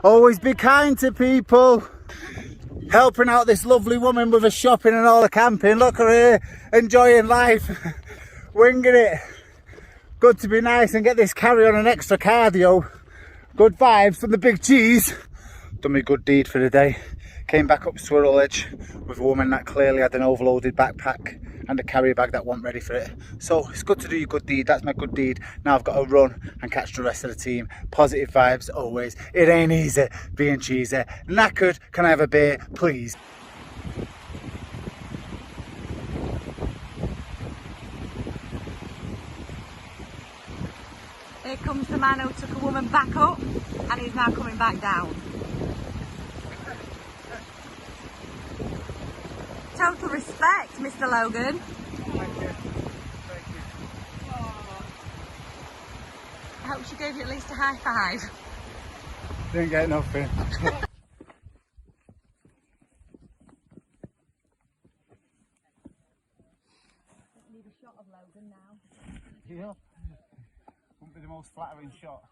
Always be kind to people. Helping out this lovely woman with her shopping and all the camping. Look at her, enjoying life, winging it. Good to be nice and get this carry on and extra cardio. Good vibes from the big cheese. Done me a good deed for the day. Came back up Swirl Edge with a woman that clearly had an overloaded backpack and a carrier bag that wasn't ready for it. So it's good to do your good deed. That's my good deed. Now I've got to run and catch the rest of the team. Positive vibes always. It ain't easy being cheesy. Knackered, can I have a beer, please? Here comes the man who took a woman back up and he's now coming back down. Total respect, Mr. Logan. Thank you. Thank you. I hope she gave you at least a high five. Didn't get nothing. Need a shot of Logan now. Yeah. Wouldn't be the most flattering shot.